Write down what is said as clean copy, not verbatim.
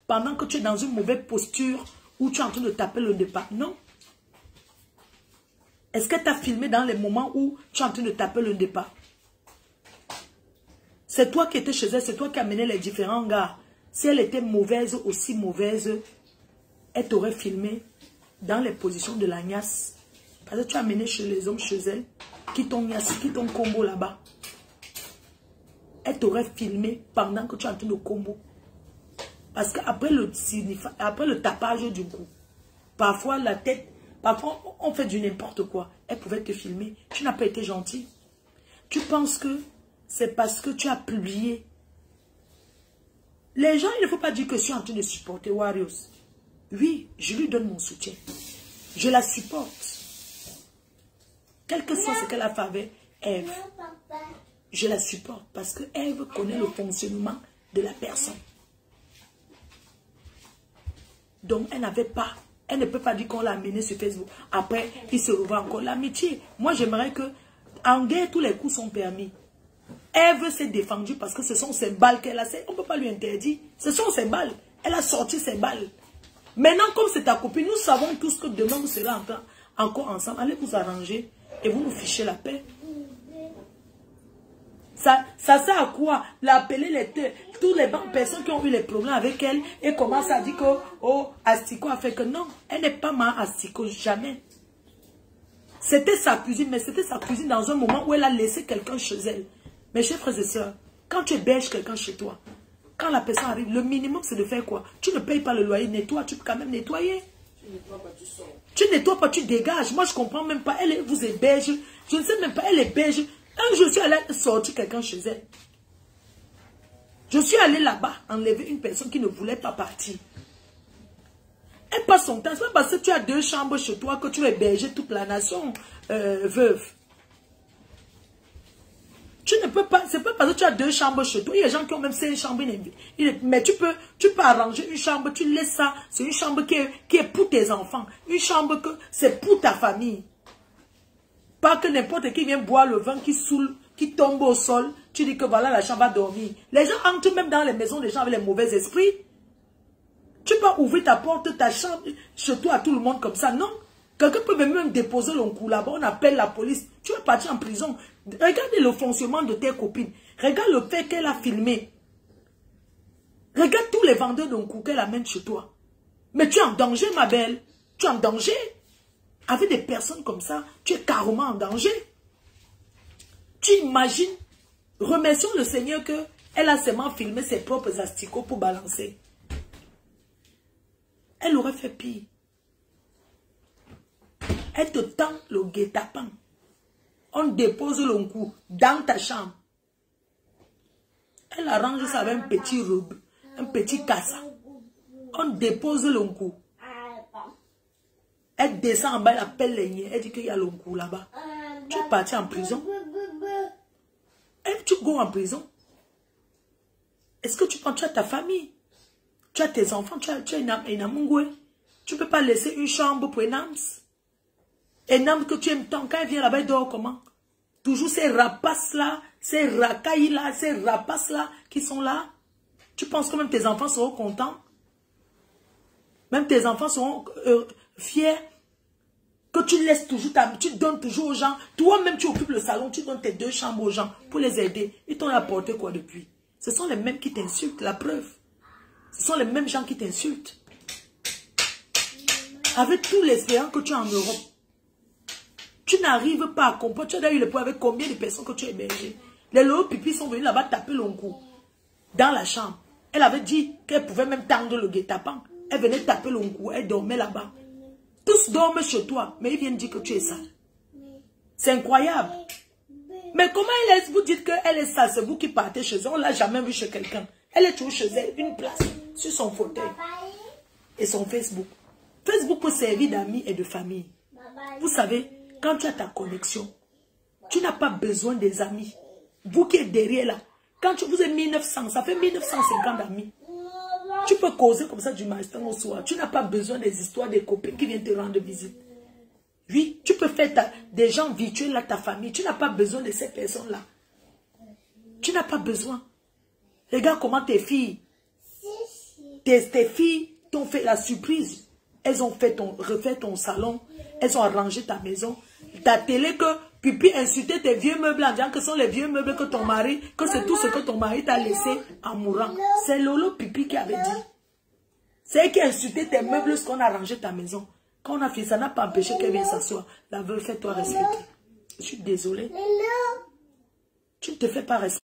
pendant que tu es dans une mauvaise posture où tu es en train de taper le départ. Non. Est-ce qu'elle t'a filmé dans les moments où tu es en train de taper le départ? C'est toi qui étais chez elle, c'est toi qui as mené les différents gars. Si elle était mauvaise, aussi mauvaise, elle t'aurait filmé dans les positions de la gnasse. Parce que tu as mené chez les hommes, chez elle, qui t'ont gnasse, qui t'ont combo là-bas. Elle t'aurait filmé pendant que tu es en train de combo. Parce qu'après le tapage du cou, parfois la tête, parfois on fait du n'importe quoi. Elle pouvait te filmer. Tu n'as pas été gentil. Tu penses que c'est parce que tu as publié. Les gens, il ne faut pas dire que je suis en train de supporter Warriors. Oui, je lui donne mon soutien. Je la supporte. Quel que soit ce qu'elle a fait avec Ève, je la supporte parce que Ève connaît le fonctionnement de la personne. Donc, elle n'avait pas, elle ne peut pas dire qu'on l'a amené sur Facebook. Après, il se revoit encore. L'amitié, moi j'aimerais que, en guerre, tous les coups sont permis. Ève s'est défendue parce que ce sont ses balles qu'elle a. On ne peut pas lui interdire. Ce sont ses balles. Elle a sorti ses balles. Maintenant, comme c'est ta copine, nous savons tous que demain vous serez encore ensemble. Allez vous arranger et vous nous fichez la paix. Ça sert à quoi? L'appeler toutes les personnes qui ont eu les problèmes avec elle et commence à dire que, oh, Astiko a fait que non. Elle n'est pas ma Astiko, jamais. C'était sa cuisine, mais c'était sa cuisine dans un moment où elle a laissé quelqu'un chez elle. Mes chers frères et sœurs, quand tu héberges quelqu'un chez toi, quand la personne arrive, le minimum c'est de faire quoi? Tu ne payes pas le loyer, nettoie, tu peux quand même nettoyer. Tu nettoies pas, tu sors. Tu nettoies pas, tu dégages. Moi je comprends même pas, elle vous héberge, je ne sais même pas, elle héberge. Un jour je suis allée sortir quelqu'un chez elle. Je suis allée là-bas enlever une personne qui ne voulait pas partir. Elle passe son temps, c'est pas parce que tu as 2 chambres chez toi que tu vas héberger toute la nation veuve. Tu ne peux pas, c'est pas parce que tu as 2 chambres chez toi. Il y a des gens qui ont même 5 chambres. Mais tu peux arranger une chambre, tu laisses ça. C'est une chambre qui est pour tes enfants. Une chambre que c'est pour ta famille. Pas que n'importe qui vient boire le vin qui saoule, qui tombe au sol. Tu dis que voilà, la chambre va dormir. Les gens entrent même dans les maisons des gens avec les mauvais esprits. Tu peux pas ouvrir ta porte, ta chambre, chez toi à tout le monde comme ça, non. Quelqu'un peut même déposer le coup là-bas, on appelle la police. Tu vas partir en prison. Regardez le fonctionnement de tes copines. Regarde le fait qu'elle a filmé. Regarde tous les vendeurs d'un coup qu'elle amène chez toi. Mais tu es en danger, ma belle. Tu es en danger. Avec des personnes comme ça, tu es carrément en danger. Tu imagines, remercions le Seigneur qu'elle a seulement filmé ses propres asticots pour balancer. Elle aurait fait pire. Elle te tend le guet-apens. On dépose le cou dans ta chambre. Elle arrange ça avec un petit robe, un petit cassa. On dépose le cou. Elle descend en bas, elle appelle les niais. Elle dit qu'il y a le cou là-bas. Tu es parti en prison. Et tu go en prison. Est-ce que tu as ta famille? Tu as tes enfants, tu as une amungoué. Tu ne peux pas laisser une chambre pour une âme. Et âme que tu aimes tant, quand elle vient là-bas, elle dort comment? Toujours ces rapaces-là, ces racailles-là, ces rapaces-là qui sont là. Tu penses que même tes enfants seront contents? Même tes enfants seront fiers que tu laisses toujours, tu donnes toujours aux gens. Toi-même, tu occupes le salon, tu donnes tes 2 chambres aux gens pour les aider. Ils t'ont apporté quoi depuis? Ce sont les mêmes qui t'insultent, la preuve. Ce sont les mêmes gens qui t'insultent. Avec tous les expériences que tu as en Europe, tu n'arrives pas à comprendre. Tu as eu le point avec combien de personnes que tu as hébergées. Les lots pipis sont venus là-bas taper le cou. Dans la chambre. Elle avait dit qu'elle pouvait même tendre le guet-apens. Elle venait taper le cou. Elle dormait là-bas. Tous dorment chez toi. Mais ils viennent dire que tu es sale. C'est incroyable. Mais comment vous dites qu'elle est sale? C'est vous qui partez chez elle. On ne l'a jamais vu chez quelqu'un. Elle est toujours chez elle. Une place. Sur son fauteuil. Et son Facebook. Facebook peut servir d'amis et de famille. Vous savez, quand tu as ta connexion, tu n'as pas besoin des amis. Vous qui êtes derrière là, quand vous êtes 1900, ça fait 1950 amis. Tu peux causer comme ça du matin au soir. Tu n'as pas besoin des histoires des copains qui viennent te rendre visite. Oui, tu peux faire des gens virtuels à ta famille. Tu n'as pas besoin de ces personnes-là. Tu n'as pas besoin. Regarde comment tes filles tes filles t'ont fait la surprise. Elles ont refait ton salon. Elles ont arrangé ta maison. Ta télé que Pipi insultait tes vieux meubles en disant que ce sont les vieux meubles que ton mari, que c'est tout ce que ton mari t'a laissé en mourant. C'est Lolo Pipi qui avait dit. C'est elle qui a insulté tes meubles lorsqu'on a arrangé ta maison. Quand on a fait ça, n'a pas empêché qu'elle vienne s'asseoir. La veuve, fais-toi respecter. Je suis désolée. Tu ne te fais pas respecter.